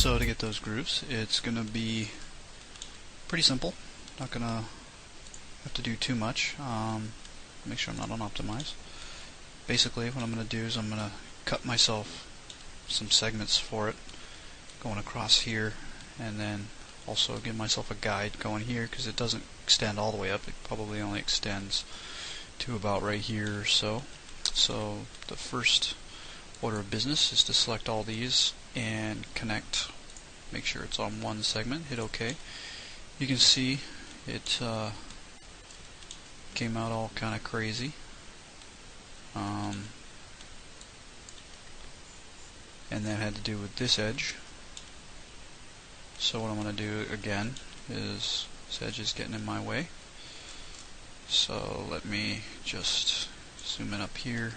So to get those grooves, it's going to be pretty simple. Not going to have to do too much. Make sure I'm not on optimize. Basically, what I'm going to do is I'm going to cut myself some segments for it, going across here, and then also give myself a guide going here, because it doesn't extend all the way up. It probably only extends to about right here or so. So the first order of business is to select all these and connect. Make sure it's on one segment. Hit OK. You can see it came out all kind of crazy. And that had to do with this edge. So what I'm going to do again is this edge is getting in my way. So let me just zoom in up here,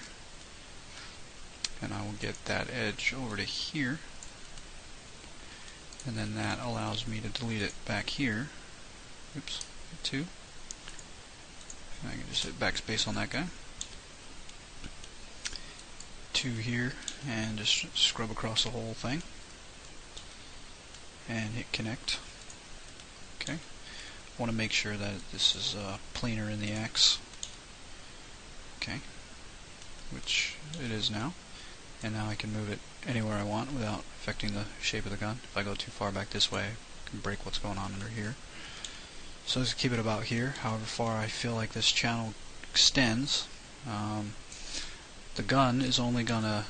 and I will get that edge over to here, and then that allows me to delete it back here. Oops, hit 2. And I can just hit backspace on that guy. 2 here, and just scrub across the whole thing, and hit connect. Okay. I want to make sure that this is planar in the X. Okay. Which it is now. And now I can move it anywhere I want without affecting the shape of the gun. If I go too far back this way, I can break what's going on under here. So let's keep it about here. However far I feel like this channel extends. The gun is only gonna,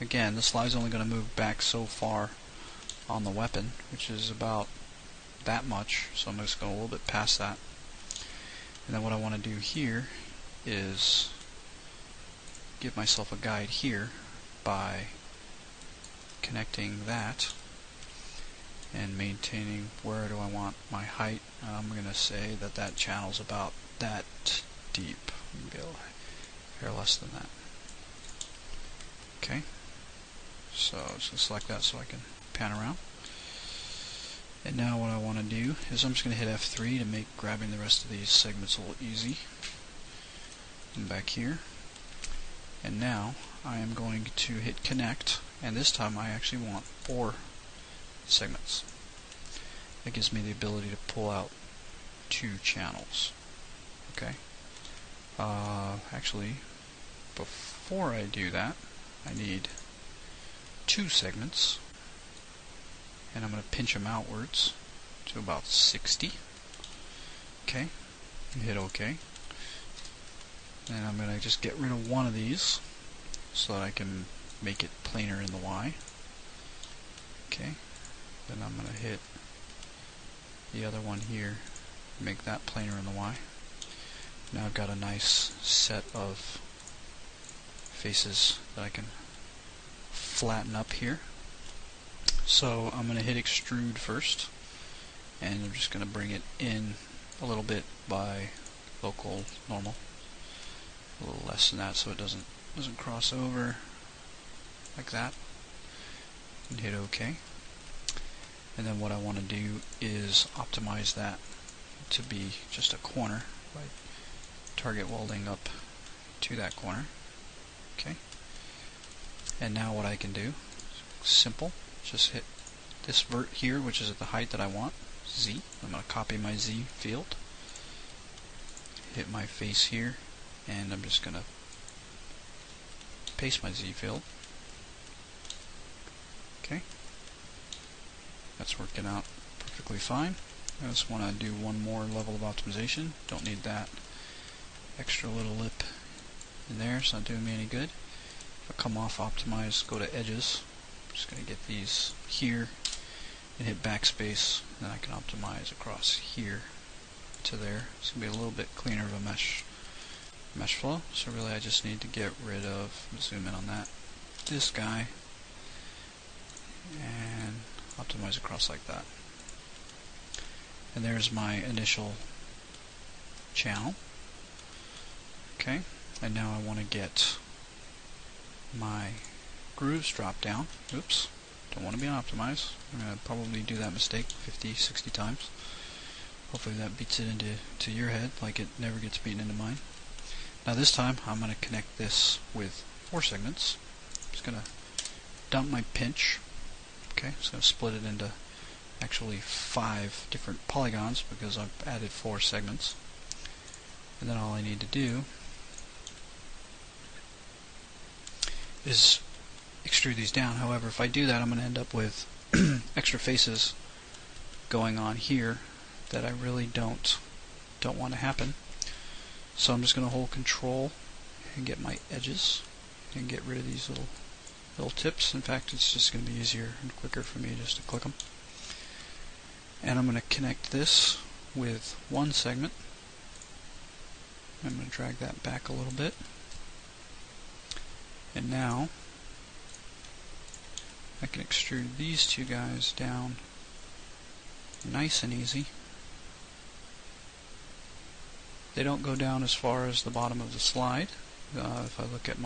again, the slide's only gonna move back so far on the weapon, which is about that much. So I'm just going a little bit past that. And then what I want to do here is give myself a guide here by connecting that and maintaining where do I want my height. And I'm going to say that that channel's about that deep. Maybe a hair less than that. Okay, so I'm just going to select that so I can pan around. And now what I want to do is I'm just going to hit F3 to make grabbing the rest of these segments a little easy. And back here. And now I am going to hit connect, and this time I actually want 4 segments. That gives me the ability to pull out 2 channels. Okay. Actually, before I do that, I need 2 segments, and I'm going to pinch them outwards to about 60. Okay, and hit OK. And I'm going to just get rid of one of these so that I can make it planar in the Y. Okay, then I'm going to hit the other one here, make that planar in the Y. Now I've got a nice set of faces that I can flatten up here. So I'm going to hit extrude first, and I'm just going to bring it in a little bit by local normal, a little less than that so it doesn't cross over like that, and hit OK. And then what I want to do is optimize that to be just a corner by target welding up to that corner. Okay. And now what I can do, simple, just hit this vert here, which is at the height that I want, Z. I'm going to copy my Z field, hit my face here, and I'm just going to paste my Z field. Okay. That's working out perfectly fine. I just want to do one more level of optimization. Don't need that extra little lip in there, it's not doing me any good. If I come off optimize, go to edges, I'm just going to get these here and hit backspace, and then I can optimize across here to there. It's going to be a little bit cleaner of a mesh flow. So really I just need to get rid of, zoom in on that, this guy, and optimize across like that. And there's my initial channel. Okay, and now I want to get my grooves drop down. Oops, don't want to be on optimize. I'm going to probably do that mistake 50, 60 times. Hopefully that beats it into your head like it never gets beaten into mine. Now this time I'm going to connect this with 4 segments. I'm just going to dump my pinch. Okay, so I'm going to split it into actually 5 different polygons because I've added 4 segments. And then all I need to do is extrude these down. However, if I do that, I'm going to end up with extra faces going on here that I really don't want to happen. So I'm just going to hold Control and get my edges and get rid of these little tips. In fact, it's just going to be easier and quicker for me just to click them. And I'm going to connect this with one segment. I'm going to drag that back a little bit. And now I can extrude these two guys down nice and easy. They don't go down as far as the bottom of the slide. If I look at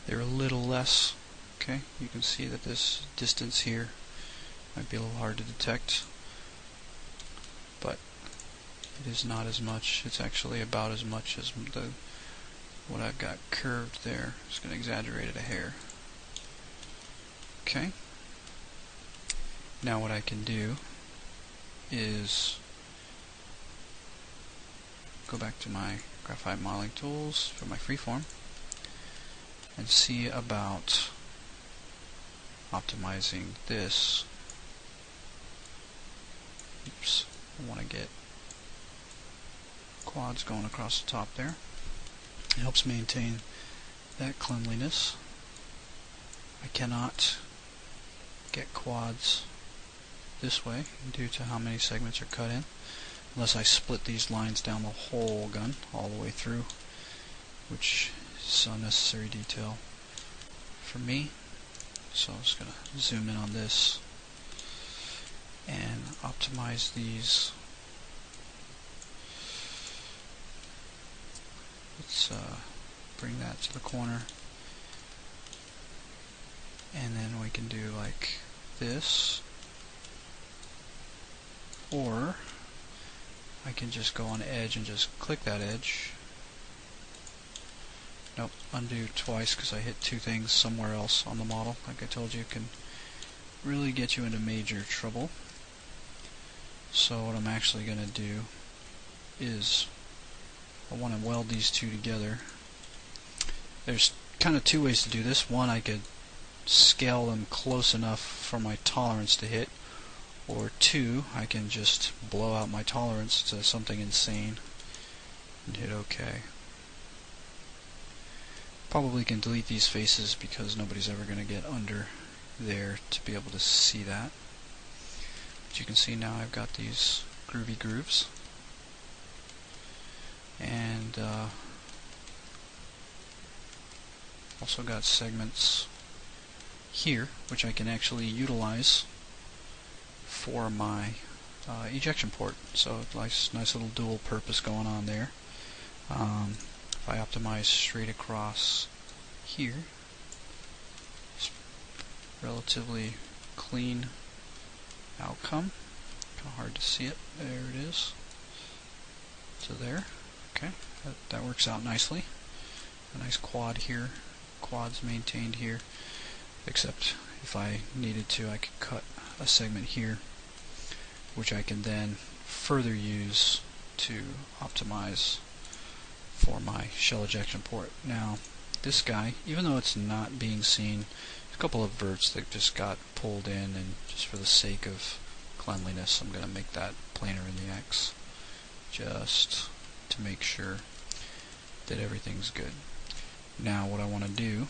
they're a little less. Okay, you can see that this distance here might be a little hard to detect, but it is not as much. It's actually about as much as what I've got curved there. Just going to exaggerate it a hair. Okay. Now what I can do is go back to my graphite modeling tools for my freeform and see about optimizing this. Oops, I want to get quads going across the top there. It helps maintain that cleanliness. I cannot get quads this way due to how many segments are cut in, unless I split these lines down the whole gun all the way through, which is unnecessary detail for me. So I'm just going to zoom in on this and optimize these. Let's bring that to the corner, and then we can do like this, or I can just go on edge and just click that edge. Nope, undo twice because I hit 2 things somewhere else on the model. Like I told you, it can really get you into major trouble. So what I'm actually going to do is I want to weld these two together. There's kind of 2 ways to do this. One, I could scale them close enough for my tolerance to hit, or 2, I can just blow out my tolerance to something insane and hit OK. Probably can delete these faces because nobody's ever going to get under there to be able to see that. But you can see now I've got these groovy grooves, and also got segments here which I can actually utilize for my ejection port. So nice little dual purpose going on there. If I optimize straight across here, it's relatively clean outcome. Kind of hard to see it. There it is. So there. Okay, that works out nicely. A nice quad here. Quads maintained here. Except if I needed to, I could cut a segment here, which I can then further use to optimize for my shell ejection port. Now, this guy, even though it's not being seen, a couple of verts that just got pulled in, and just for the sake of cleanliness, I'm going to make that planar in the X, just to make sure that everything's good. Now, what I want to do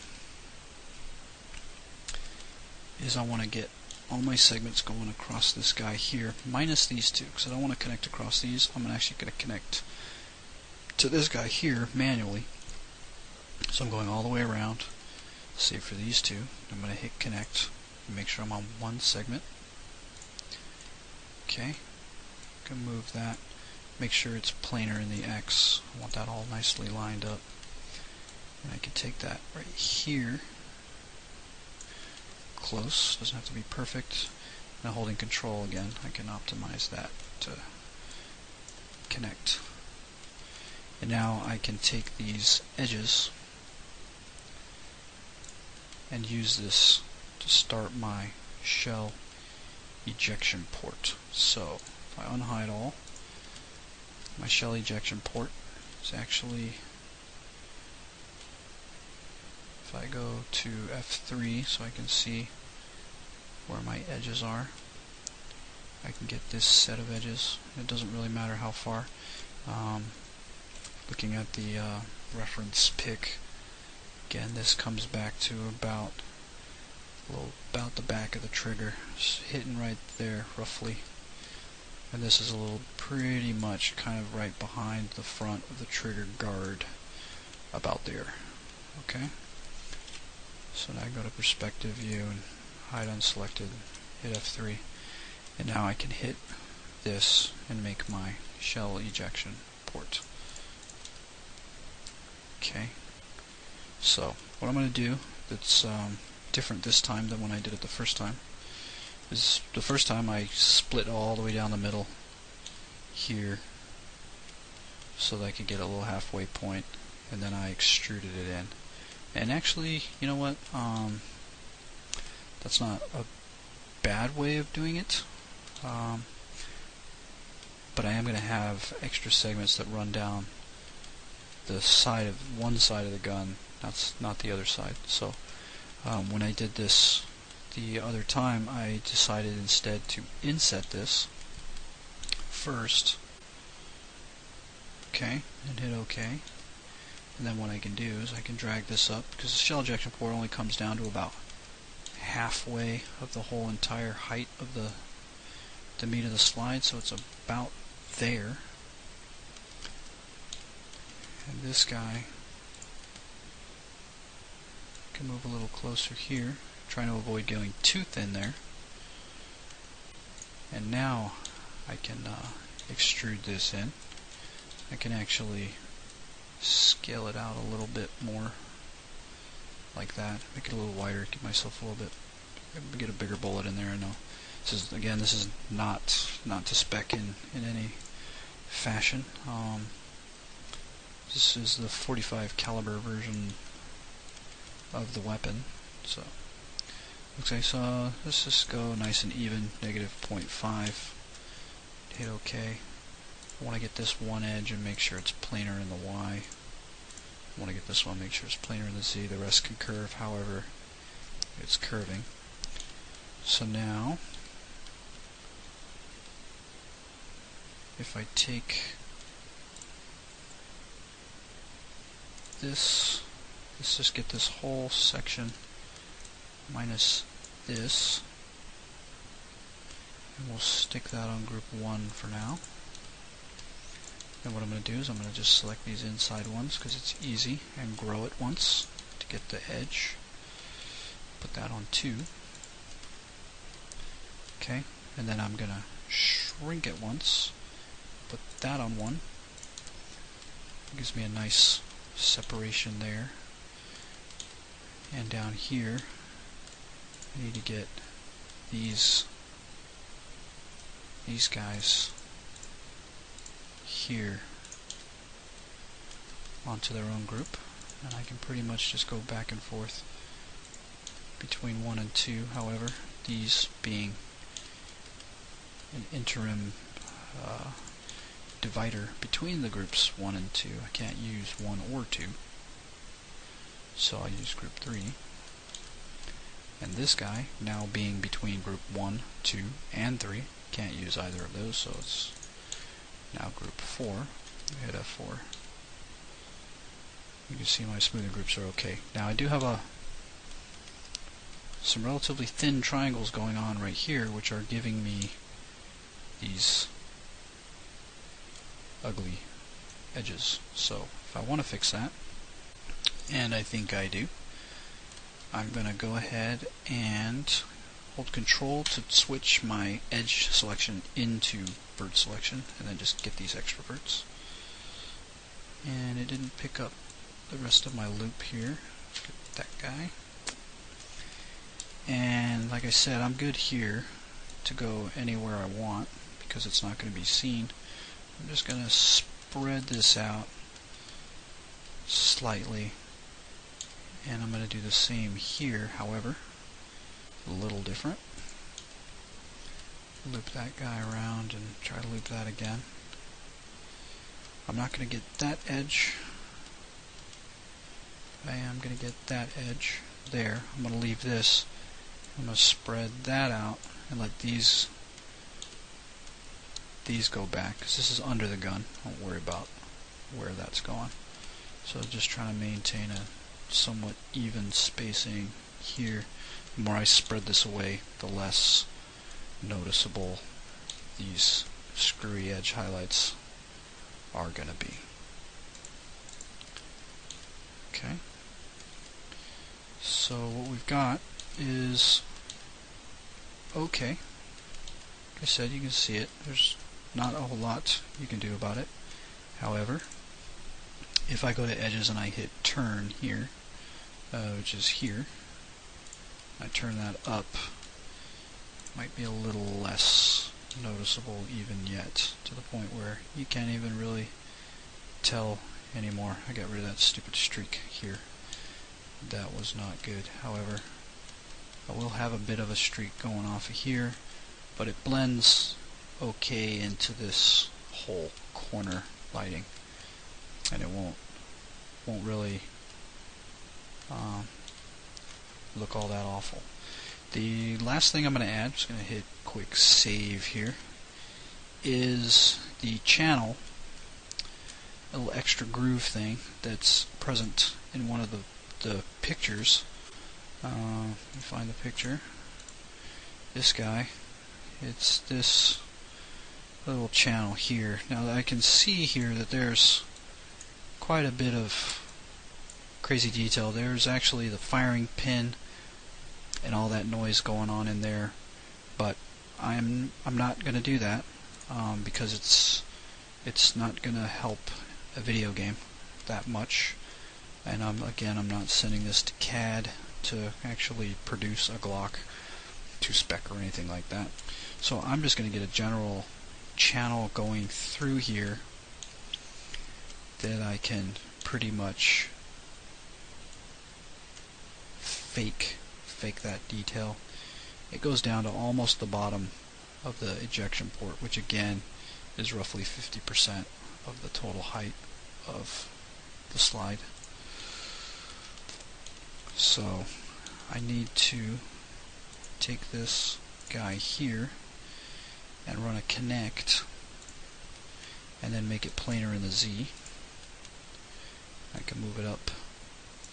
is I want to get all my segments going across this guy here, minus these 2, because I don't want to connect across these. I'm actually going to connect to this guy here manually. So I'm going all the way around, save for these 2. I'm going to hit connect and make sure I'm on one segment. Okay, I'm going to move that, make sure it's planar in the X. I want that all nicely lined up. And I can take that right here, close, doesn't have to be perfect. Now holding control again, I can optimize that to connect. And now I can take these edges and use this to start my shell ejection port. So if I unhide all, my shell ejection port is actually, if I go to F3 so I can see where my edges are, I can get this set of edges. It doesn't really matter how far. Looking at the reference pick, again, this comes back to about the back of the trigger, just hitting right there roughly. And this is a little pretty much kind of right behind the front of the trigger guard, about there. Okay. So now I go to perspective view and hide unselected, hit F3, and now I can hit this and make my shell ejection port. Okay. So what I'm going to do that's different this time than when I did it the first time is, the first time I split all the way down the middle here so that I could get a little halfway point, and then I extruded it in. And actually, you know what, that's not a bad way of doing it, but I am going to have extra segments that run down the side of one side of the gun, not the other side. So when I did this the other time, I decided instead to inset this first, okay, and hit OK. And then what I can do is I can drag this up, because the shell ejection port only comes down to about halfway of the whole entire height of the meat of the slide, so it's about there. And this guy can move a little closer here, trying to avoid going too thin there. And now I can extrude this in. I can actually scale it out a little bit more, like that. Make it a little wider, give myself a little bit, get a bigger bullet in there. I know this is not to spec in any fashion. This is the 45 caliber version of the weapon. So okay, so let's just go nice and even, -0.5. Hit OK. I want to get this one edge and make sure it's planar in the Y. I want to get this one, make sure it's planar in the Z. The rest can curve however it's curving. So now, if I take this, let's just get this whole section minus this, and we'll stick that on group 1 for now. And what I'm going to do is I'm going to just select these inside ones because it's easy, and grow it once to get the edge. Put that on 2. Okay, and then I'm going to shrink it once, put that on 1. It gives me a nice separation there. And down here I need to get these guys here onto their own group, and I can pretty much just go back and forth between 1 and 2, however, these being an interim divider between the groups 1 and 2. I can't use 1 or 2, so I use group 3. And this guy, now being between group 1, 2, and 3, can't use either of those, so it's now group 4. Hit F4. You can see my smoothing groups are okay. Now I do have some relatively thin triangles going on right here, which are giving me these ugly edges. So if I want to fix that, and I think I do, I'm going to go ahead and hold Control to switch my edge selection into vert selection, and then just get these extra verts. And it didn't pick up the rest of my loop here. Let's get that guy. And like I said, I'm good here to go anywhere I want because it's not going to be seen. I'm just going to spread this out slightly, and I'm going to do the same here, however, a little different. loop that guy around and try to loop that again. I'm not going to get that edge. I am going to get that edge there. I'm going to leave this. I'm going to spread that out and let these go back, because this is under the gun. Don't worry about where that's going. So just trying to maintain a somewhat even spacing here. The more I spread this away, the less noticeable these screwy edge highlights are going to be. Okay. So what we've got is okay. Like I said, you can see it. There's not a whole lot you can do about it. However, if I go to edges and I hit turn here, which is here, I turn that up, might be a little less noticeable even yet, to the point where you can't even really tell anymore. I got rid of that stupid streak here. That was not good. However, I will have a bit of a streak going off of here, but it blends okay into this whole corner lighting, and it won't really look all that awful. The last thing I'm going to add, just going to hit quick save here, is the channel, a little extra groove thing that's present in one of the pictures. Let me find the picture. This guy. It's this little channel here. Now I can see here that there's quite a bit of crazy detail. There's actually the firing pin and all that noise going on in there, but I'm not going to do that because it's not going to help a video game that much. And I'm not sending this to CAD to actually produce a Glock to spec or anything like that. So I'm just going to get a general channel going through here that I can pretty much fake that detail. It goes down to almost the bottom of the ejection port, which again is roughly 50% of the total height of the slide. So I need to take this guy here and run a connect and then make it planar in the Z. I can move it up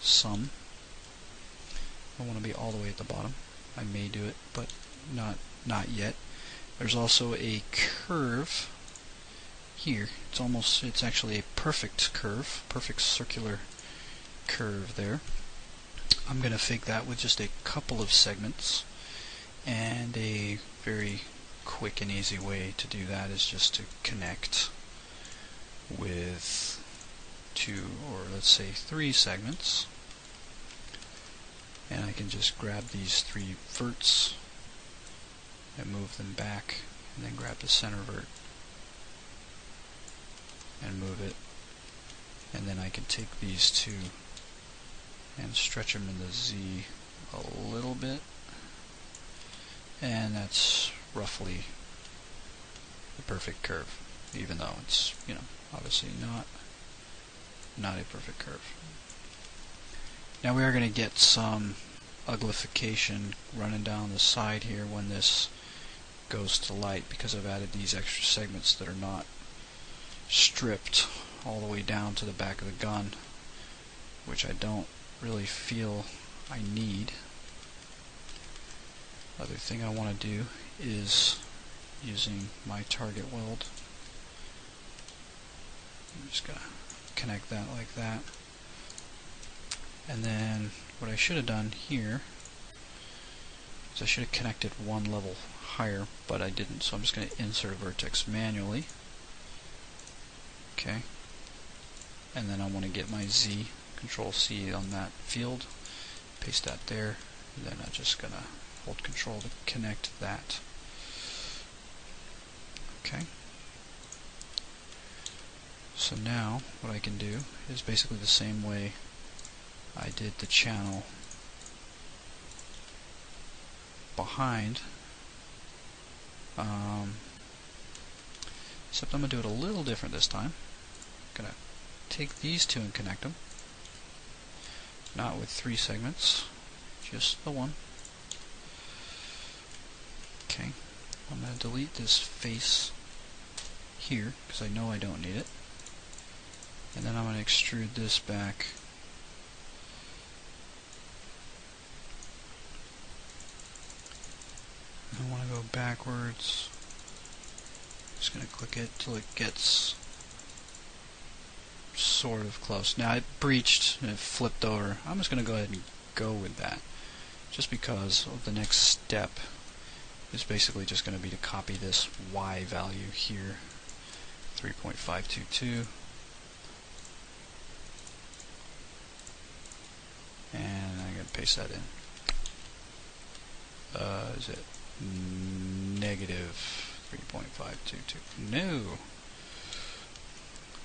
some. I want to be all the way at the bottom. I may do it, but not yet. There's also a curve here. It's actually a perfect curve, perfect circular curve there. I'm going to fake that with just a couple of segments, and a very quick and easy way to do that is just to connect with 2 or let's say 3 segments, and I can just grab these 3 verts and move them back, and then grab the center vert and move it, and then I can take these 2 and stretch them in the Z a little bit, and that's roughly the perfect curve, even though it's, obviously not a perfect curve. Now we are going to get some uglification running down the side here when this goes to light, because I've added these extra segments that are not stripped all the way down to the back of the gun, which I don't really feel I need. Other thing I want to do is using my target weld. I'm just going to connect that like that. And then what I should have done here is I should have connected one level higher, but I didn't, so I'm just going to insert a vertex manually. Okay. And then I want to get my Z, Control C on that field, paste that there, and then I'm just going to hold Control to connect that. Okay. So now what I can do is basically the same way I did the channel behind Except I'm going to do it a little different this time. I'm going to take these two and connect them. Not with 3 segments, just the one. Okay, I'm going to delete this face here because I know I don't need it. And then I'm going to extrude this back. I want to go backwards. Just going to click it till it gets sort of close. Now it breached and it flipped over. I'm just going to go ahead and go with that, just because of the next step is basically just going to be to copy this Y value here, 3.522, and I'm going to paste that in. Is it negative 3.522? No.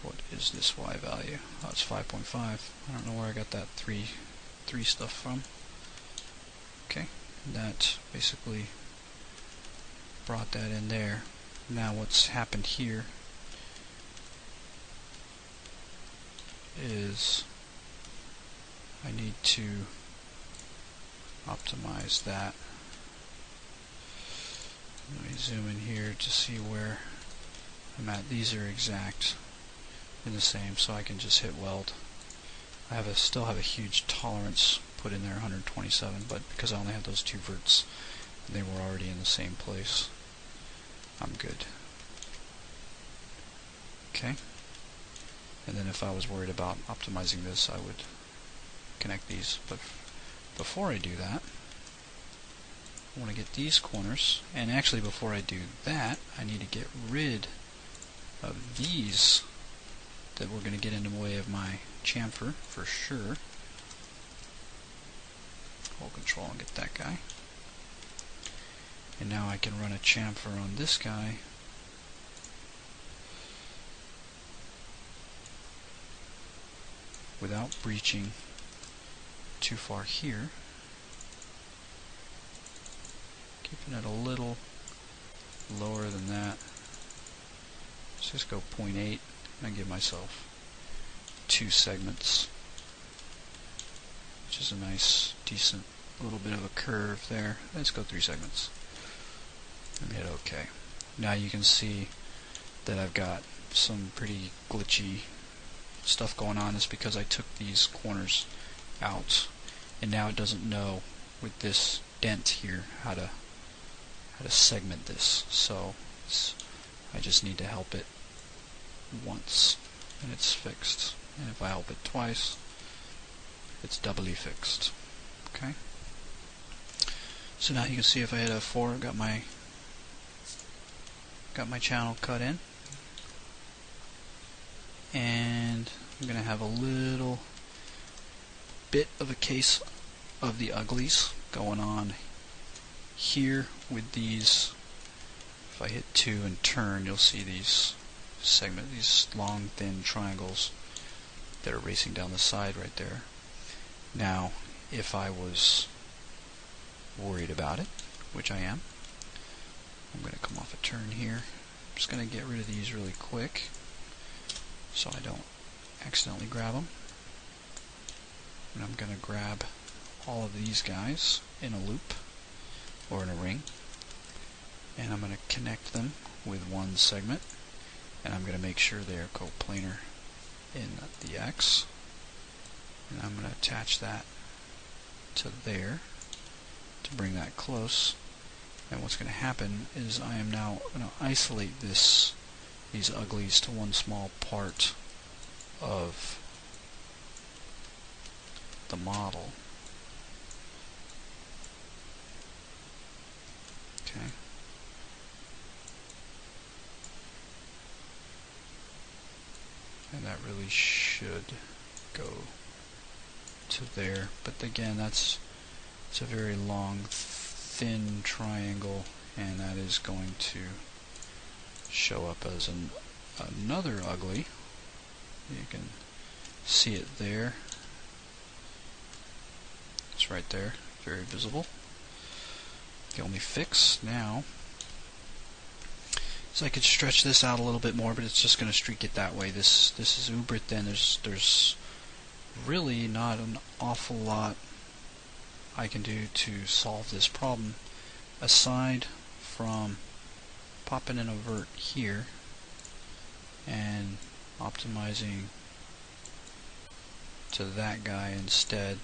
What is this Y value? Oh, it's 5.5. I don't know where I got that 3 stuff from. Okay, that basically brought that in there. Now what's happened here is I need to optimize that. Let me zoom in here to see where I'm at. These are exact in the same, so I can just hit weld. I still have a huge tolerance put in there, 127, but because I only have those 2 verts, they were already in the same place. I'm good. Okay. And then if I was worried about optimizing this, I would connect these. But before I do that, I want to get these corners. And actually, before I do that, I need to get rid of these that we're going to get in the way of my chamfer for sure. Hold Control and get that guy. And now I can run a chamfer on this guy. Without breaching too far here. Keeping it a little lower than that. Let's just go 0.8 and give myself 2 segments, which is a nice, decent little bit of a curve there. Let's go 3 segments and hit OK. Now you can see that I've got some pretty glitchy stuff going on. It's because I took these corners out, and now it doesn't know with this dent here how to segment this. So I just need to help it once and it's fixed, and if I help it twice, it's doubly fixed. Okay. So now you can see if I hit F4, got my channel cut in, and I'm going to have a little bit of a case of the uglies going on here with these. If I hit 2 and turn, you'll see these these long thin triangles that are racing down the side right there. Now if I was worried about it, which I am, I'm going to come off a turn here. I'm just going to get rid of these really quick so I don't accidentally grab them. And I'm going to grab all of these guys in a loop or in a ring, and I'm going to connect them with 1 segment, and I'm going to make sure they are coplanar in the X, and I'm going to attach that to there to bring that close. And what's going to happen is I am now going to isolate these uglies to 1 small part of the model. Okay. And that really should go to there. But again, it's a very long, thin triangle, and that is going to show up as another ugly. You can see it there. It's right there, very visible. The only fix now So I could stretch this out a little bit more, but it's just going to streak it that way. This is uber thin. There's really not an awful lot I can do to solve this problem aside from popping in a vert here and optimizing to that guy instead.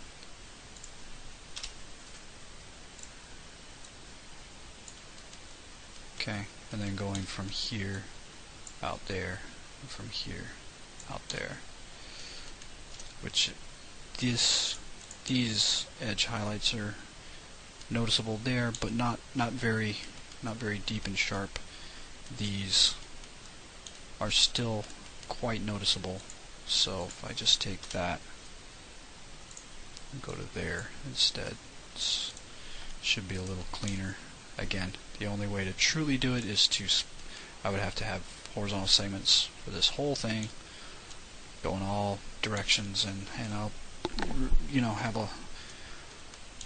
Okay, and then going from here out there, and from here out there, which these edge highlights are noticeable there, but not very deep and sharp. These are still quite noticeable. So if I just take that and go to there instead, it should be a little cleaner. Again, the only way to truly do it is I would have to have horizontal segments for this whole thing, go in all directions, and I'll have a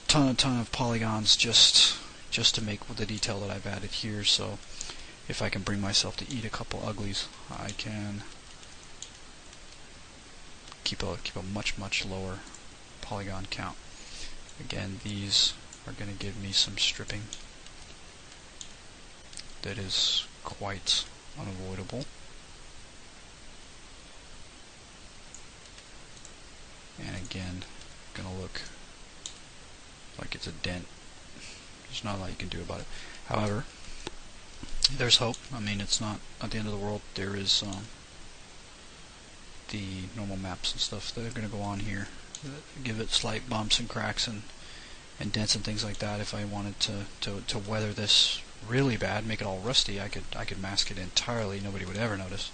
ton of polygons just to make the detail that I've added here. So if I can bring myself to eat a couple uglies, I can keep a much lower polygon count. Again, these are going to give me some stripping that is quite unavoidable. And again, going to look like it's a dent. There's not a lot you can do about it. However, there's hope. I mean, it's not at the end of the world. There is the normal maps and stuff that are going to go on here, give it slight bumps and cracks and dents and things like that. If I wanted to weather this really bad, make it all rusty, I could mask it entirely. Nobody would ever notice.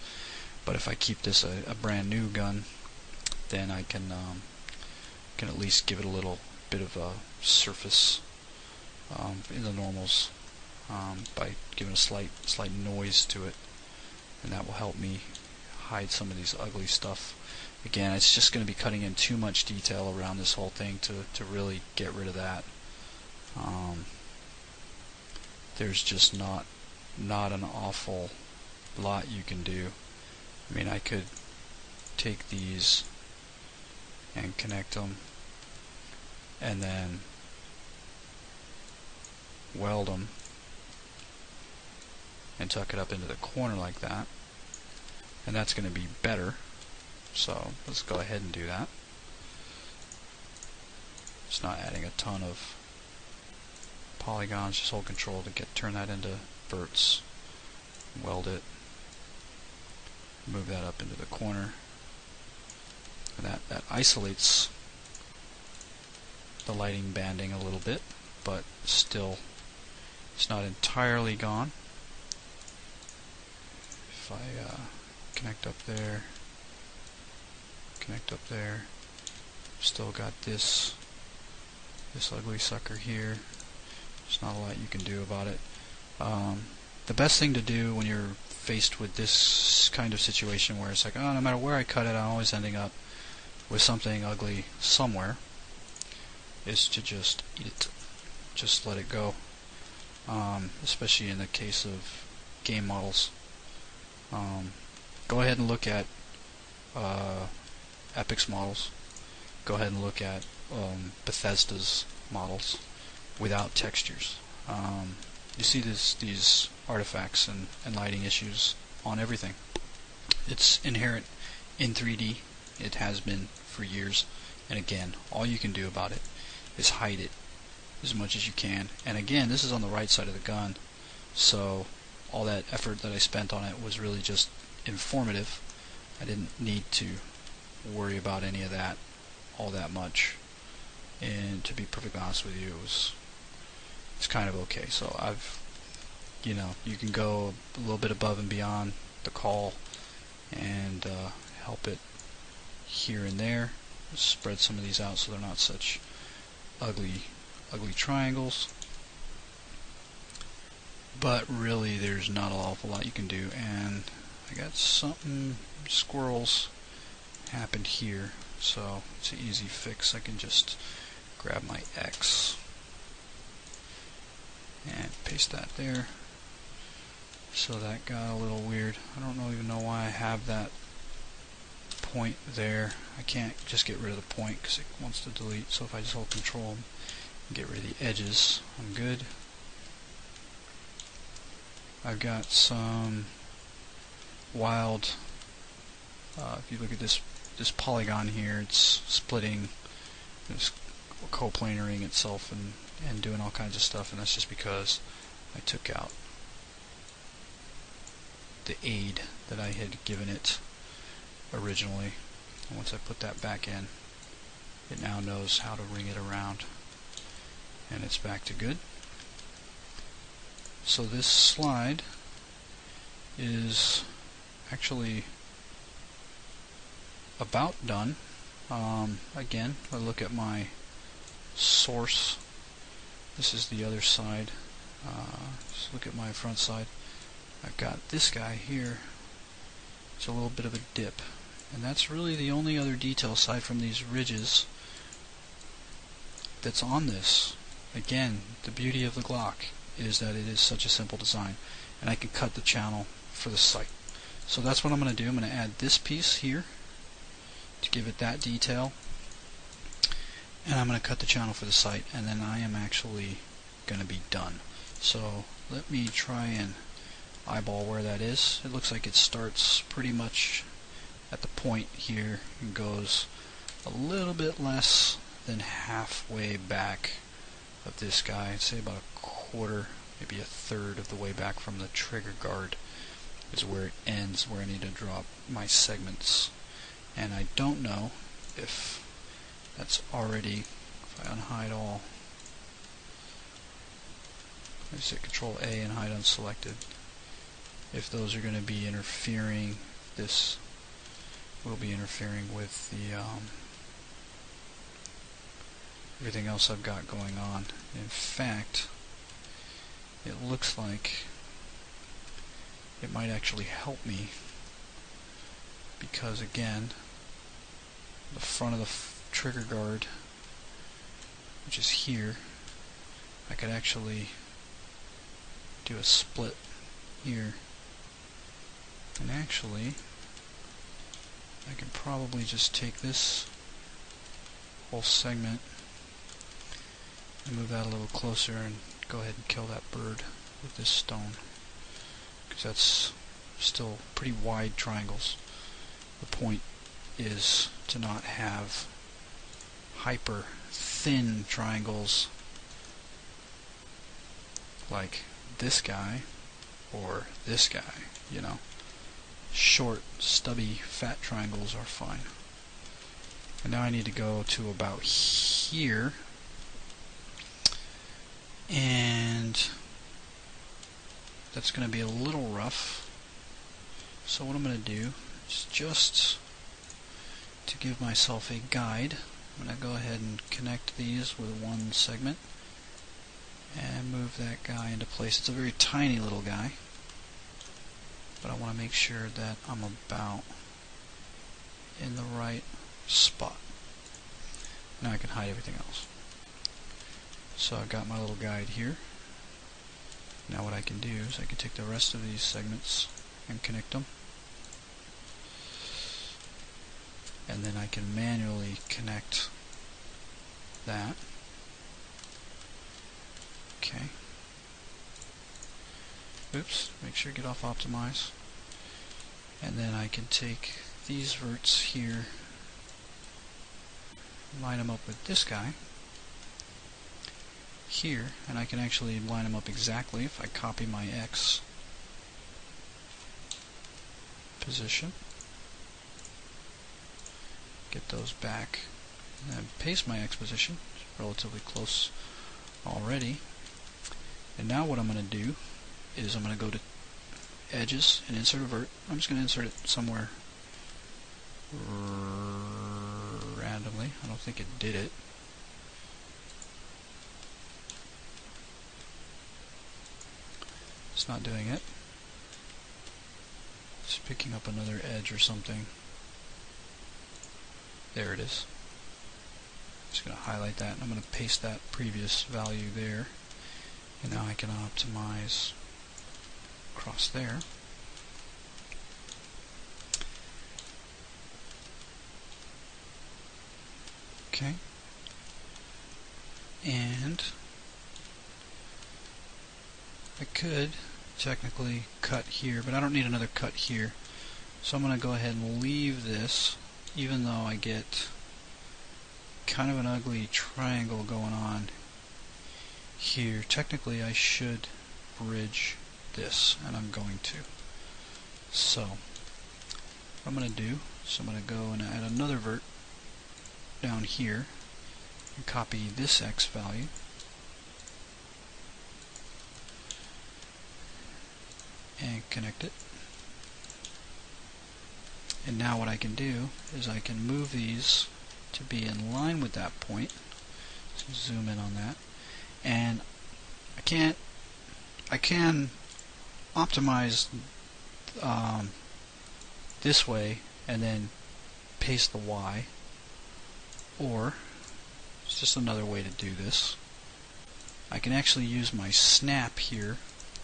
But if I keep this a brand new gun, then I can at least give it a little bit of a surface in the normals by giving a slight noise to it, and that will help me hide some of these ugly stuff. Again, it's just going to be cutting in too much detail around this whole thing to really get rid of that. There's just not an awful lot you can do. I mean, I could take these and connect them and then weld them and tuck it up into the corner like that, and that's going to be better. So let's go ahead and do that. It's not adding a ton of polygons, just hold control to turn that into verts, weld it, move that up into the corner, and that isolates the lighting banding a little bit, but still it's not entirely gone. If I connect up there, still got this ugly sucker here. There's not a lot you can do about it. The best thing to do when you're faced with this kind of situation where it's like, oh, no matter where I cut it, I'm always ending up with something ugly somewhere, is to just eat it. Just let it go. Especially in the case of game models. Go ahead and look at Epic's models. Go ahead and look at Bethesda's models without textures. You see these artifacts and lighting issues on everything. It's inherent in 3D. It has been for years. And again, all you can do about it is hide it as much as you can. And again, this is on the right side of the gun, so all that effort that I spent on it was really just informative. I didn't need to worry about any of that all that much, and to be perfectly honest with you, it's kind of okay. So you can go a little bit above and beyond the call and help it here and there, spread some of these out so they're not such ugly triangles. But really, there's not an awful lot you can do. And I got squirrels happened here, so it's an easy fix. I can just grab my X and paste that there, So that got a little weird. I don't even know why I have that point there. I can't just get rid of the point because it wants to delete. So if I just hold Control and get rid of the edges, I'm good. I've got some wild, if you look at this polygon here, it's splitting, it's coplanaring itself and doing all kinds of stuff, and that's just because I took out the aid that I had given it originally. And once I put that back in, it now knows how to ring it around, and it's back to good. So this slide is actually about done. Again, I look at my source. This is the other side. Just look at my front side. I've got this guy here. It's a little bit of a dip, and that's really the only other detail aside from these ridges that's on this. Again, the beauty of the Glock is that it is such a simple design, and I can cut the channel for the sight. So that's what I'm going to do. I'm going to add this piece here to give it that detail, and I'm going to cut the channel for the sight, and then I am actually going to be done. So let me try and eyeball where that is. It looks like it starts pretty much at the point here and goes a little bit less than halfway back of this guy. I'd say about a quarter, maybe a third of the way back from the trigger guard is where it ends, where I need to drop my segments. And I don't know if that's already, if I unhide all, I just hit Control A and hide unselected, if those are going to be interfering. This will be interfering with the everything else I've got going on. In fact, it looks like it might actually help me, because again, the front of the trigger guard, which is here, I could actually do a split here, and actually I can probably just take this whole segment and move that a little closer and go ahead and kill that bird with this stone, because that's still pretty wide triangles. The point is to not have hyper thin triangles like this guy or this guy, you know. Short, stubby, fat triangles are fine. And now I need to go to about here, and that's going to be a little rough. So what I'm going to do is, just to give myself a guide, I'm going to go ahead and connect these with one segment and move that guy into place. It's a very tiny little guy, but I want to make sure that I'm about in the right spot. Now I can hide everything else. So I've got my little guide here. Now what I can do is I can take the rest of these segments and connect them, and then I can manually connect that. Okay. Oops, make sure to get off optimize. And then I can take these verts here, line them up with this guy here, and I can actually line them up exactly if I copy my X position, get those back, and then paste my X position. It's relatively close already. And now what I'm going to do is I'm going to go to edges and insert a vert. I'm just going to insert it somewhere randomly. I don't think it did it. It's not doing it. It's picking up another edge or something. There it is. Just going to highlight that, and I'm going to paste that previous value there. And now I can optimize across there. Okay. And I could technically cut here, but I don't need another cut here. So I'm going to go ahead and leave this, even though I get kind of an ugly triangle going on here. Technically I should bridge this, and I'm going to. So what I'm going to do is I'm going to go and add another vert down here and copy this X value and connect it. And now what I can do is I can move these to be in line with that point. So zoom in on that. And I can optimize this way and then paste the Y, or it's just another way to do this. I can actually use my snap here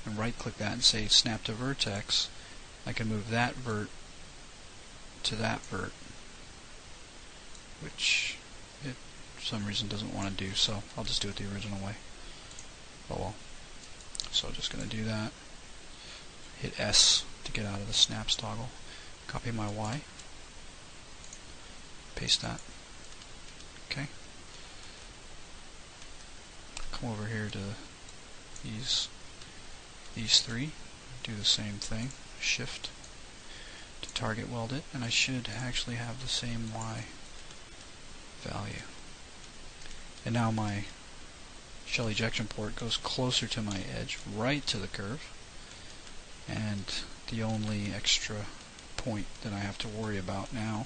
and right click that and say snap to vertex. I can move that vert to that vert, which it for some reason doesn't want to do, so I'll just do it the original way. Oh well. So I'm just going to do that. Hit S to get out of the snaps toggle. Copy my Y. Paste that. Okay. Come over here to these three. Do the same thing. Shift to target weld it, and I should actually have the same Y value. And now my shell ejection port goes closer to my edge, right to the curve, and the only extra point that I have to worry about now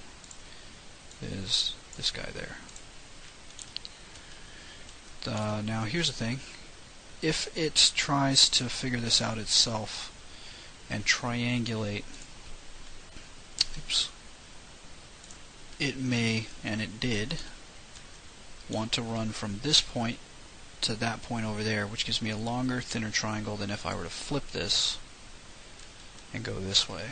is this guy there. Now here's the thing, if it tries to figure this out itself and triangulate, it may, and it did, want to run from this point to that point over there, which gives me a longer, thinner triangle than if I were to flip this and go this way.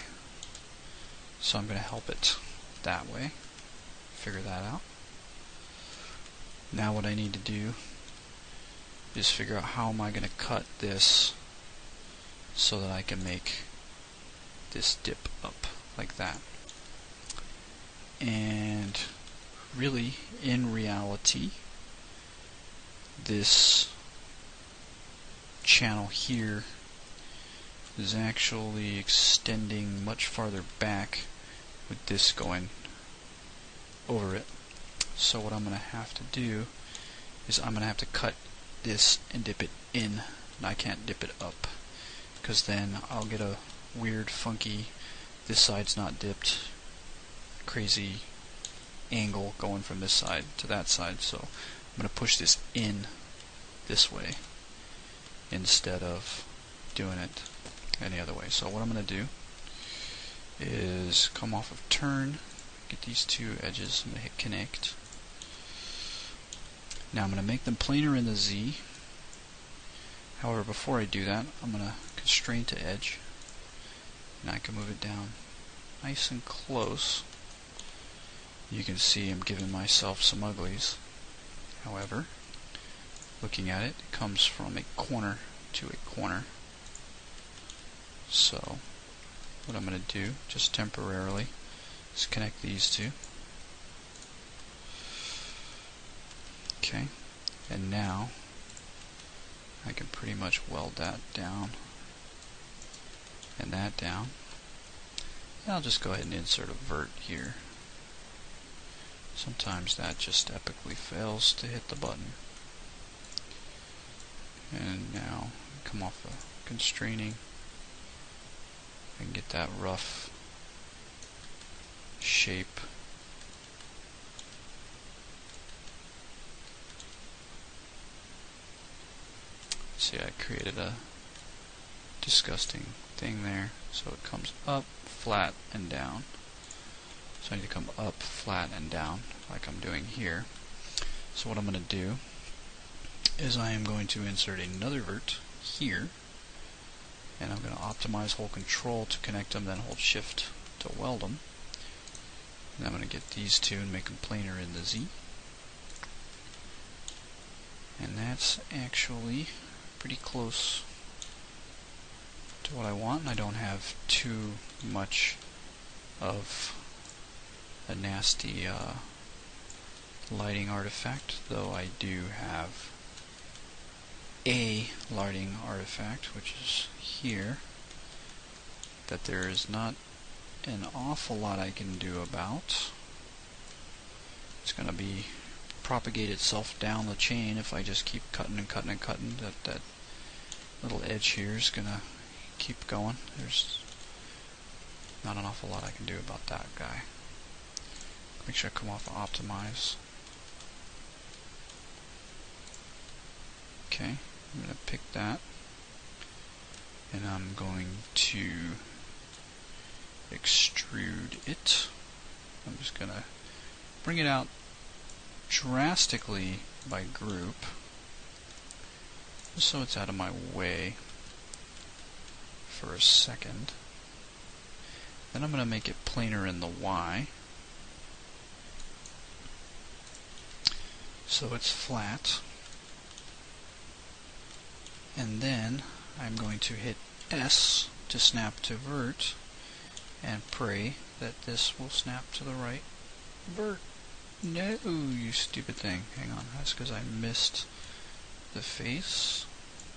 So I'm going to help it that way. Figure that out. Now what I need to do is figure out how am I going to cut this so that I can make this dip up like that. And really, in reality, this channel here is actually extending much farther back with this going over it. So what I'm going to have to do is I'm going to have to cut this and dip it in, and I can't dip it up, because then I'll get a weird, funky, this side's not dipped, crazy angle going from this side to that side. So I'm going to push this in this way instead of doing it any other way. So what I'm going to do is come off of turn, get these two edges, I'm going to hit connect. Now I'm going to make them planar in the Z. However, before I do that, I'm going to constrain to edge, and I can move it down nice and close. You can see I'm giving myself some uglies. However, looking at it, it comes from a corner to a corner. So what I'm going to do, just temporarily, is connect these two. Okay, and now I can pretty much weld that down and that down. And I'll just go ahead and insert a vert here. Sometimes that just epically fails to hit the button. And now come off of constraining and get that rough shape. See, I created a disgusting thing there. So it comes up, flat, and down. So I need to come up, flat, and down, like I'm doing here. So what I'm going to do is I am going to insert another vert here, And I'm going to optimize, hold Control to connect them, then hold Shift to weld them. And I'm going to get these two and make them planar in the Z. And that's actually pretty close to what I want, and I don't have too much of a nasty lighting artifact, though I do have a lighting artifact, which is here, that there is not an awful lot I can do about. It's going to be propagate itself down the chain if I just keep cutting and cutting and cutting. That little edge here is going to keep going. There's not an awful lot I can do about that guy. Make sure I come off of optimize. Okay, I'm going to pick that, and I'm going to extrude it. I'm just going to bring it out drastically by group, just so it's out of my way for a second. Then I'm going to make it planar in the Y, so it's flat. And then I'm going to hit S to snap to vert, and pray that this will snap to the right vert. No, you stupid thing. Hang on, that's because I missed the face.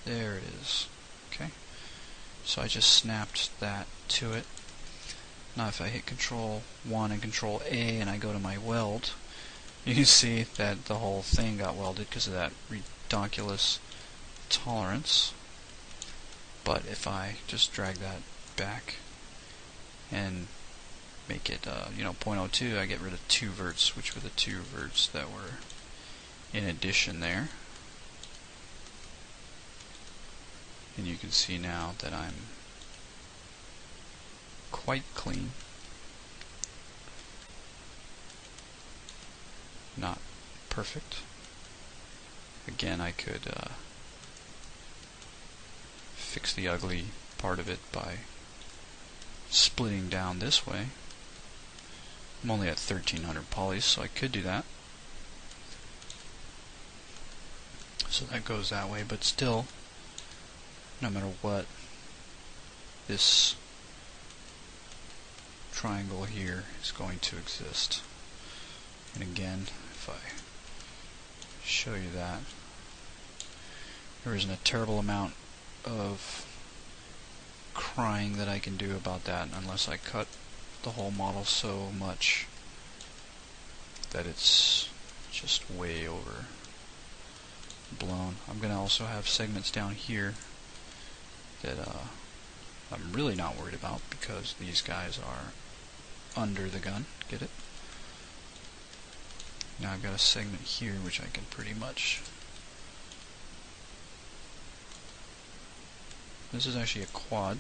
There it is. Okay, so I just snapped that to it. Now if I hit Control 1 and Control A and I go to my weld, you can see that the whole thing got welded because of that redonkulous tolerance. But if I just drag that back and make it 0.02, I get rid of 2 verts, which were the 2 verts that were in addition there. And you can see now that I'm quite clean. Not perfect. Again, I could fix the ugly part of it by splitting down this way. I'm only at 1300 polys, so I could do that. So that goes that way, but still, no matter what, this triangle here is going to exist. And again, if I show you that, there isn't a terrible amount of crying that I can do about that unless I cut the whole model so much that it's just way over blown. I'm going to also have segments down here that I'm really not worried about because these guys are under the gun. Get it? Now I've got a segment here which I can pretty much... This is actually a quad,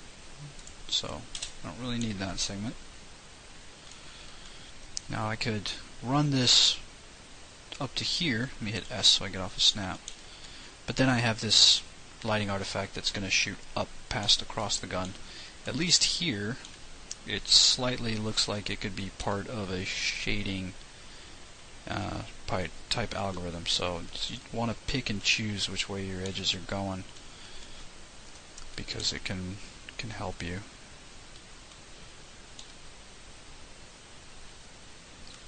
so I don't really need that segment. Now I could run this up to here. Let me hit S so I get off a snap. But then I have this lighting artifact that's going to shoot up past across the gun. At least here, it slightly looks like it could be part of a shading type algorithm. So you want to pick and choose which way your edges are going, because it can help you.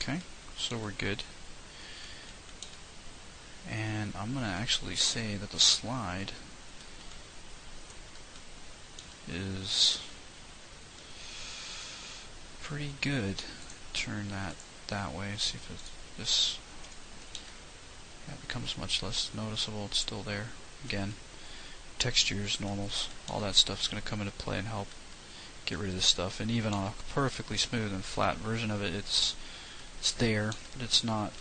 Okay, so we're good. And I'm going to actually say that the slide is pretty good. Turn that way, see if this becomes much less noticeable. It's still there. Again, textures, normals, all that stuff is going to come into play and help get rid of this stuff. And even on a perfectly smooth and flat version of it, it's there, but it's not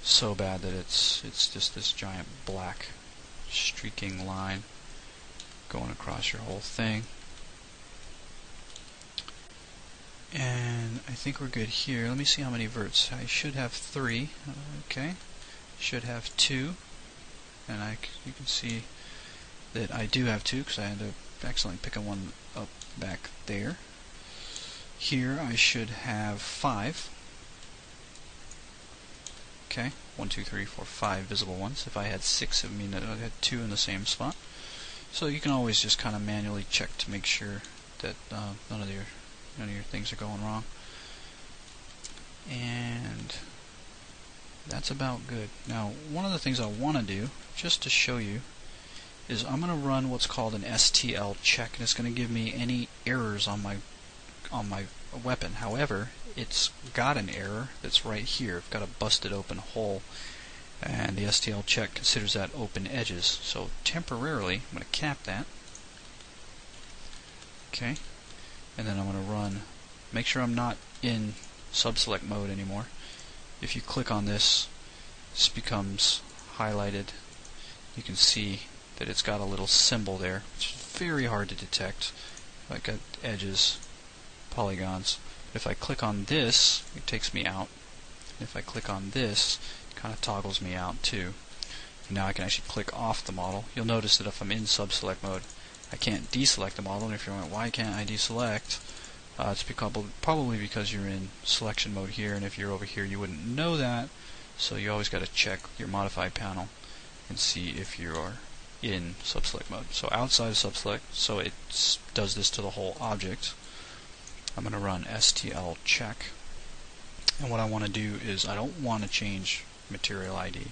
so bad that it's just this giant black streaking line going across your whole thing. And I think we're good here. Let me see how many verts. I should have 3. Okay, should have 2, and you can see that I do have 2 because I had to accidentally picking one up back there. Here I should have 5. Okay, 1, 2, 3, 4, 5 visible ones. If I had 6, it would mean that I had 2 in the same spot. So you can always just kind of manually check to make sure that none of your things are going wrong. And that's about good. Now, one of the things I want to do, just to show you, is I'm going to run what's called an STL check, and it's going to give me any errors on my weapon. However, it's got an error that's right here. I've got a busted open hole, and the STL check considers that open edges. So temporarily, I'm going to cap that. Okay, and then I'm going to run. Make sure I'm not in sub-select mode anymore. If you click on this, this becomes highlighted. You can see that it's got a little symbol there. It's very hard to detect. I've got edges, polygons. If I click on this, it takes me out. If I click on this, it kind of toggles me out too. And now I can actually click off the model. You'll notice that if I'm in sub-select mode, I can't deselect the model. And if you're wondering, why can't I deselect? It's probably because you're in selection mode here, and if you're over here you wouldn't know that, so you always got to check your modified panel and see if you're in sub-select mode. So outside of sub-select, so it does this to the whole object, I'm going to run STL check, and what I want to do is I don't want to change material ID.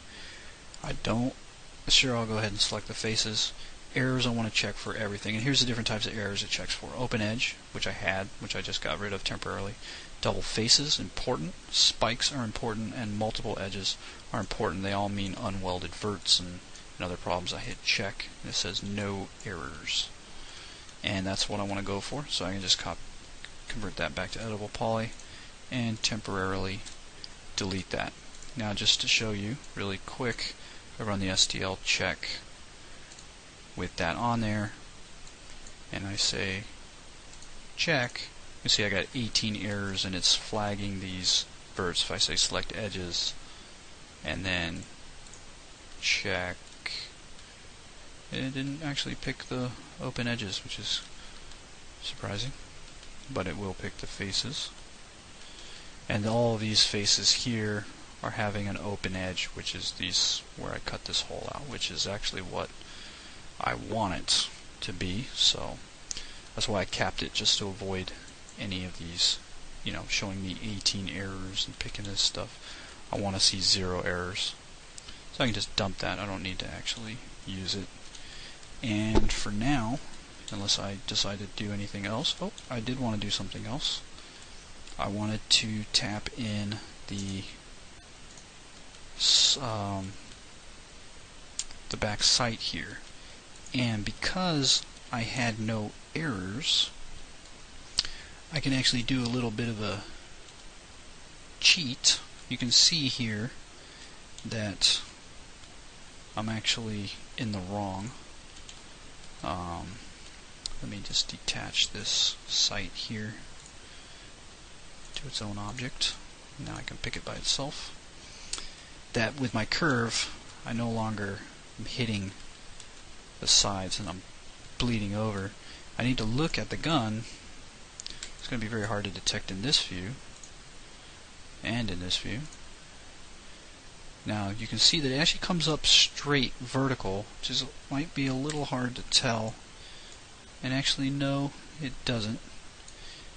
Sure, I'll go ahead and select the faces. Errors I want to check for everything, and here's the different types of errors it checks for. Open edge, which I just got rid of temporarily. Double faces, important. Spikes are important, and multiple edges are important. They all mean unwelded verts and other problems. I hit check, and it says no errors. And that's what I want to go for, so I can just convert that back to editable poly and temporarily delete that. Now just to show you really quick, I run the STL check with that on there, and I say check. You see I got 18 errors, and it's flagging these verts. If I say select edges and then check, it didn't actually pick the open edges, which is surprising, but it will pick the faces. And all of these faces here are having an open edge, which is these where I cut this hole out, which is actually what I want it to be. So that's why I capped it, just to avoid any of these, showing me 18 errors and picking this stuff. I want to see 0 errors. So I can just dump that. I don't need to actually use it. And for now, unless I decide to do anything else, I did want to do something else. I wanted to tap in the back sight here. And because I had no errors, I can actually do a little bit of a cheat. You can see here that I'm actually in the wrong. Let me just detach this sight here to its own object. Now I can pick it by itself. That with my curve, I no longer am hitting the sides and I'm bleeding over. I need to look at the gun. It's going to be very hard to detect in this view and in this view. Now you can see that it actually comes up straight vertical, which might be a little hard to tell. And actually no, it doesn't.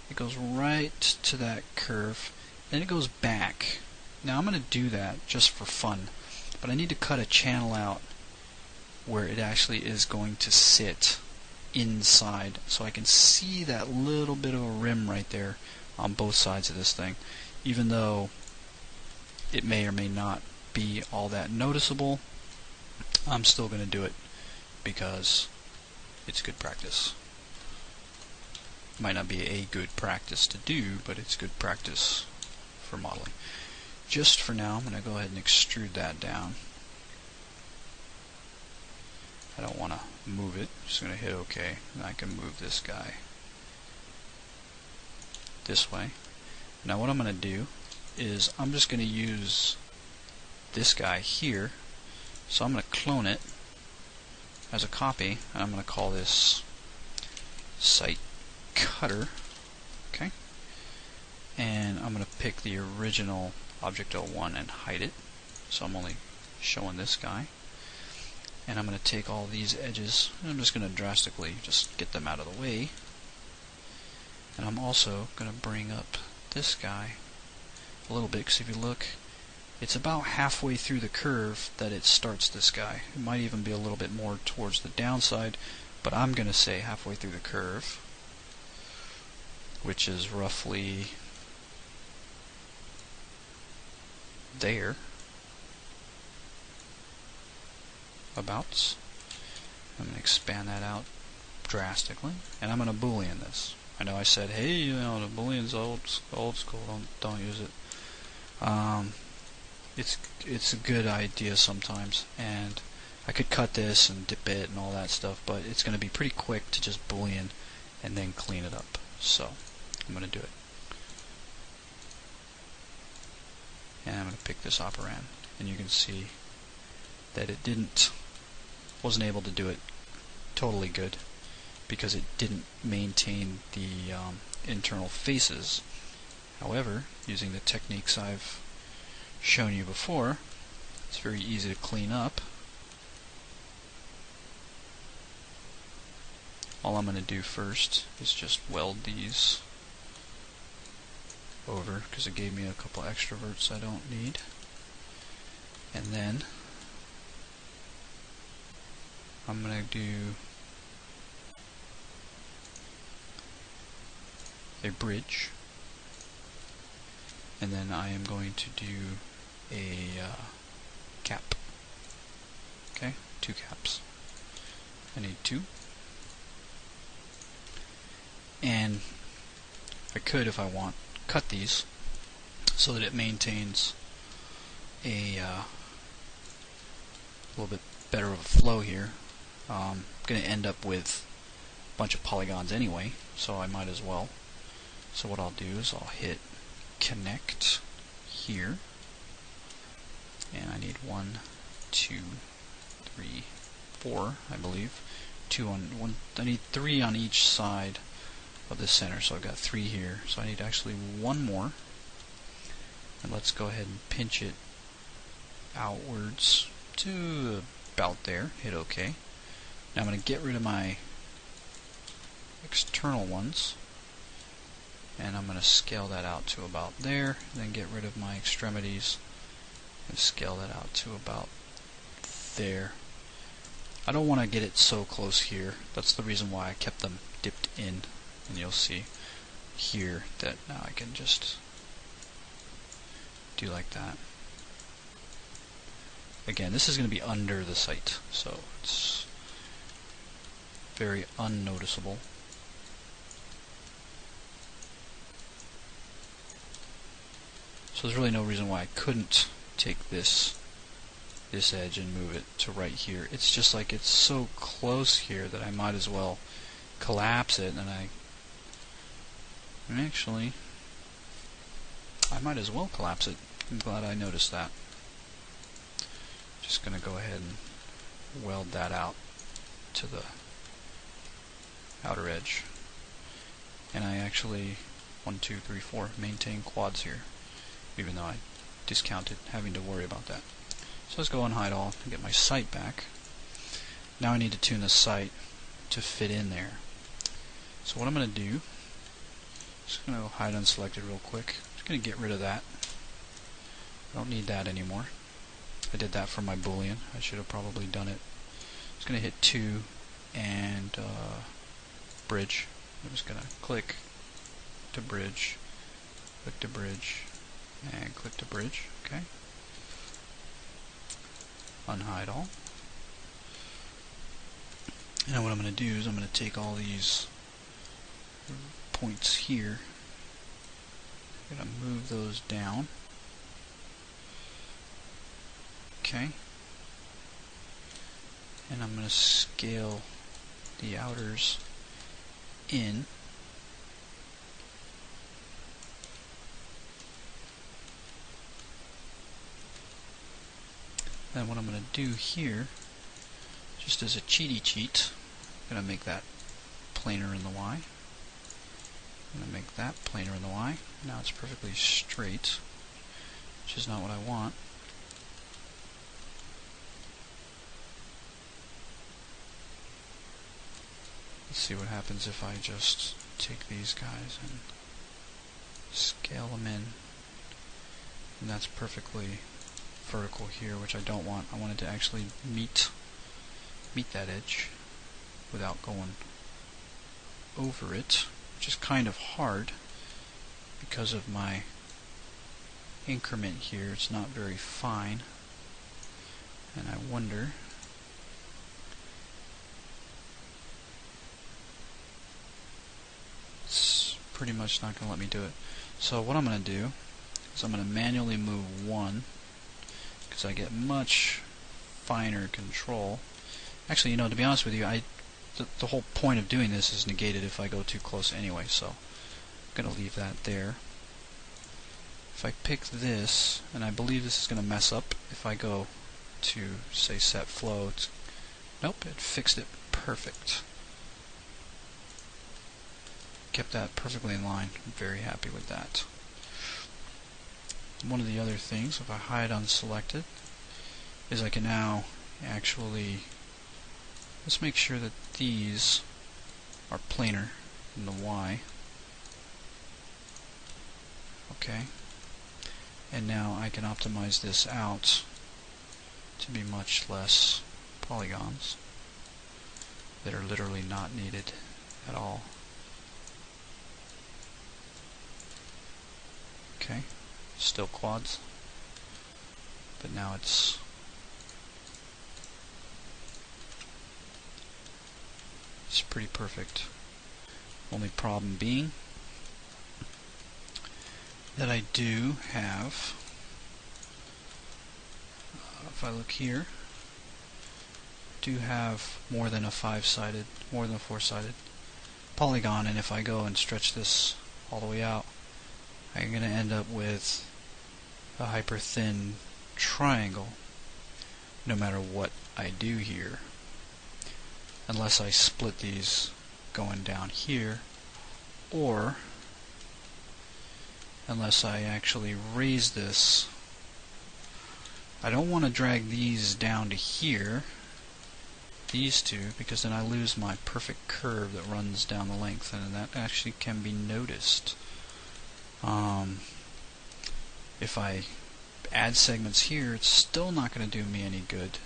It goes right to that curve, then it goes back. Now I'm going to do that just for fun, but I need to cut a channel out where it actually is going to sit inside, so I can see that little bit of a rim right there on both sides of this thing, even though it may or may not be all that noticeable. I'm still going to do it because it's good practice. Might not be a good practice to do, but it's good practice for modeling. Just for now, I'm going to go ahead and extrude that down. I don't want to move it. I'm just going to hit OK, and I can move this guy this way. Now what I'm going to do is I'm just going to use this guy here. So I'm going to clone it as a copy, and I'm going to call this sight cutter. Okay. And I'm going to pick the original Object 01 and hide it. So I'm only showing this guy. And I'm going to take all these edges, and I'm just going to drastically just get them out of the way. And I'm also going to bring up this guy a little bit, because if you look, it's about halfway through the curve that it starts this guy. It might even be a little bit more towards the downside, but I'm going to say halfway through the curve, which is roughly there. Abouts. I'm going to expand that out drastically, and I'm going to Boolean this. I know I said, hey, you know, the Boolean's old school. Don't use it. It's a good idea sometimes, and I could cut this and dip it and all that stuff, but it's going to be pretty quick to just Boolean and then clean it up. So I'm going to do it, and I'm going to pick this operand, and you can see that it wasn't able to do it totally good because it didn't maintain the internal faces. However, using the techniques I've shown you before, it's very easy to clean up. All I'm going to do first is just weld these over because it gave me a couple extroverts I don't need. And then I'm going to do a bridge, and then I am going to do a cap. Okay, 2 caps. I need 2. And I could, if I want, cut these so that it maintains a little bit better of a flow here. I'm going to end up with a bunch of polygons anyway, so I might as well. So what I'll do is I'll hit connect here, and I need 1, 2, 3, 4, I believe. 2 on one. I need 3 on each side of the center, so I've got 3 here. So I need actually 1 more, and let's go ahead and pinch it outwards to about there. Hit OK. Now I'm going to get rid of my external ones, and I'm going to scale that out to about there, and then get rid of my extremities and scale that out to about there. I don't want to get it so close here. That's the reason why I kept them dipped in, and you'll see here that now I can just do like that. Again, this is going to be under the sight, so it's very unnoticeable. So there's really no reason why I couldn't take this edge and move it to right here. It's just like it's so close here that I might as well collapse it, and I might as well collapse it. I'm glad I noticed that. Just going to go ahead and weld that out to the outer edge. And I actually, 1, 2, 3, 4, maintain quads here, even though I discounted having to worry about that. So let's go and hide all and get my sight back. Now I need to tune the sight to fit in there. So what I'm going to do, just going to go hide unselected real quick. Just going to get rid of that. I don't need that anymore. I did that for my Boolean. I should have probably done it. Just going to hit 2 and bridge. I'm just going to click to bridge, click to bridge, and click to bridge. Okay. Unhide all. And what I'm going to do is I'm going to take all these points here. I'm going to move those down. Okay. And I'm going to scale the outers in. Then what I'm going to do here, just as a cheaty cheat, I'm going to make that planar in the Y. I'm going to make that planar in the Y. Now it's perfectly straight, which is not what I want. Let's see what happens if I just take these guys and scale them in. And that's perfectly vertical here, which I don't want. I wanted to actually meet that edge without going over it, which is kind of hard because of my increment here. It's not very fine, and I wonder it's pretty much not going to let me do it. So what I'm going to do is I'm going to manually move 1 because I get much finer control. Actually, to be honest with you, the whole point of doing this is negated if I go too close anyway, so I'm going to leave that there. If I pick this, and I believe this is going to mess up if I go to, say, set flow, nope, it fixed it perfect. Kept that perfectly in line. I'm very happy with that. One of the other things, if I hide unselected, is I can now actually, let's make sure that these are planar in the Y. Okay. And now I can optimize this out to be much less polygons that are literally not needed at all. Okay, still quads, but now it's pretty perfect. Only problem being that I do have, if I look here, do have more than a 5-sided, more than a 4-sided polygon, and if I go and stretch this all the way out, I'm going to end up with a hyper thin triangle no matter what I do here, unless I split these going down here, or unless I actually raise this. I don't want to drag these down to here, these two, because then I lose my perfect curve that runs down the length, and that actually can be noticed. If I add segments here, it's still not going to do me any good.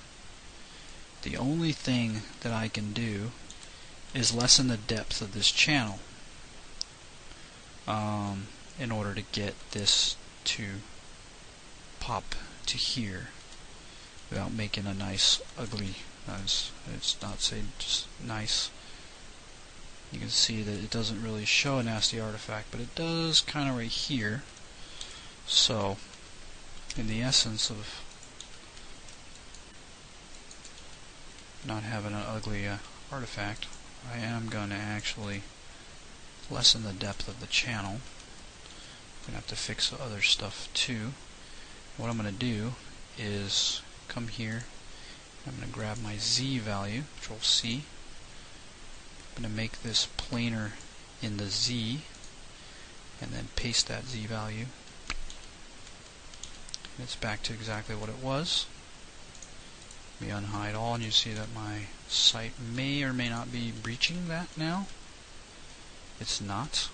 The only thing that I can do is lessen the depth of this channel in order to get this to pop to here without making a nice ugly, it's not say just nice. You can see that it doesn't really show a nasty artifact, but it does kind of right here. So in the essence of not having an ugly artifact, I am going to actually lessen the depth of the channel. I'm going to have to fix other stuff too. What I'm going to do is come here, I'm going to grab my Z value, Control C. I'm going to make this planar in the Z, and then paste that Z value. It's back to exactly what it was. Let me unhide all, and you see that my site may or may not be breaching that now. It's not.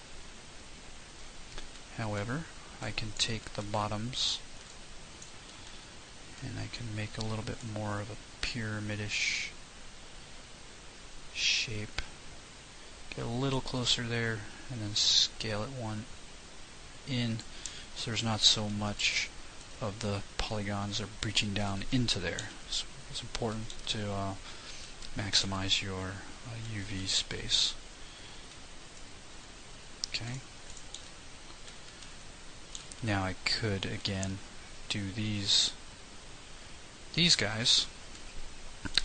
However, I can take the bottoms and I can make a little bit more of a pyramidish shape. Get a little closer there and then scale it one in so there's not so much of the polygons are breaching down into there. So it's important to maximize your UV space. Okay. Now I could again do these guys,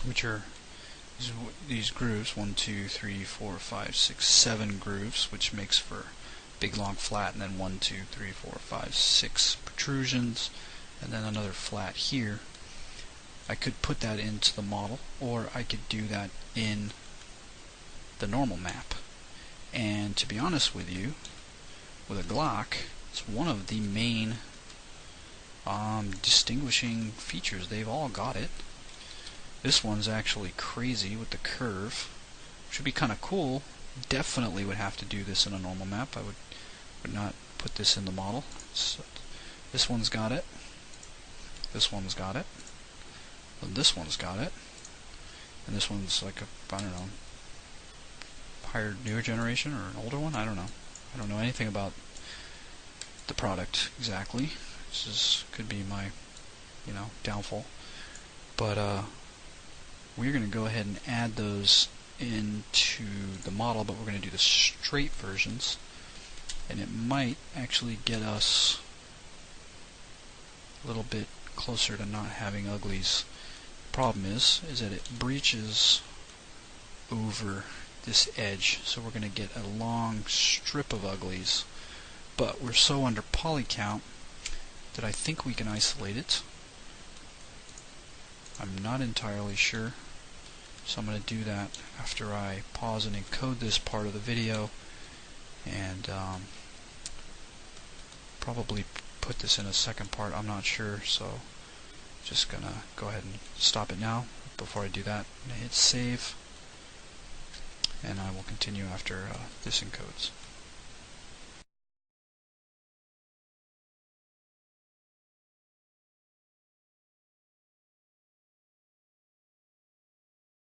which are these grooves, 1, 2, 3, 4, 5, 6, 7 grooves, which makes for big long flat, and then 1, 2, 3, 4, 5, 6 protrusions, and then another flat here. I could put that into the model, or I could do that in the normal map. And to be honest with you, with a Glock, it's one of the main distinguishing features. They've all got it. This one's actually crazy with the curve. Should be kind of cool. Definitely would have to do this in a normal map. I would not put this in the model. So this one's got it. This one's got it. And this one's got it. And this one's like a, I don't know, higher, newer generation or an older one? I don't know. I don't know anything about the product exactly. Could be my, downfall. But we're going to go ahead and add those into the model, but we're going to do the straight versions, and it might actually get us a little bit closer to not having uglies. The problem is that it breaches over this edge, so we're going to get a long strip of uglies, but we're so under poly count that I think we can isolate it. I'm not entirely sure, so I'm going to do that after I pause and encode this part of the video, and probably put this in a second part. I'm not sure, so just going to go ahead and stop it now. Before I do that, I'm going to hit save, and I will continue after this encodes.